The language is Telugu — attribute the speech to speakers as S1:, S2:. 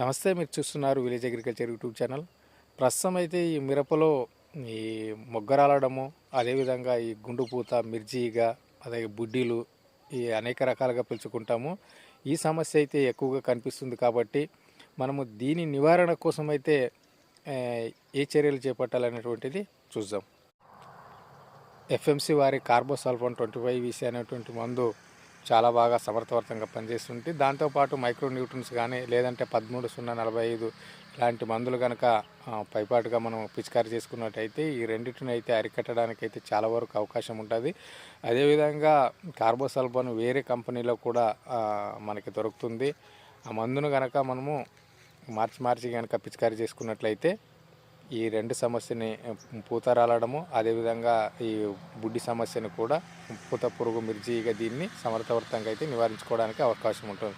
S1: నమస్తే, మీరు చూస్తున్నారు విలేజ్ అగ్రికల్చర్ యూట్యూబ్ ఛానల్. ప్రస్తుతం అయితే ఈ మిరపలో ఈ మొగ్గ రాలడము, అదేవిధంగా ఈ గుండు పూత, మిర్జీగ, అదే బుడ్డీలు, ఈ అనేక రకాలుగా పిలుచుకుంటాము. ఈ సమస్య అయితే ఎక్కువగా కనిపిస్తుంది కాబట్టి మనము దీని నివారణ కోసం అయితే ఏ చర్యలు చేపట్టాలనేటువంటిది చూద్దాం. ఎఫ్ఎంసి వారి కార్బోసల్ఫాన్ 25 అనేటువంటి మందు చాలా బాగా సమర్థవంతంగా పనిచేస్తుంది. దాంతోపాటు మైక్రో న్యూట్రన్స్ కానీ, లేదంటే 13-0-45 ఇలాంటి మందులు కనుక పైపాటుగా మనం పిచికారీ చేసుకున్నట్టయితే ఈ రెండింటిని అయితే అరికట్టడానికి అయితే చాలా వరకు అవకాశం ఉంటుంది. అదేవిధంగా కార్బోసల్ఫాన్ వేరే కంపెనీలో కూడా మనకి దొరుకుతుంది. ఆ మందును కనుక మనము మార్చి కనుక పిచికారీ చేసుకున్నట్లయితే ఈ రెండు సమస్యని, పూత రాలడము, అదేవిధంగా ఈ బుడ్డి సమస్యను కూడా, పూత పురుగు, మిర్జీగా, దీన్ని సమర్థవంతంగా అయితే నివారించుకోవడానికి అవకాశం ఉంటుంది.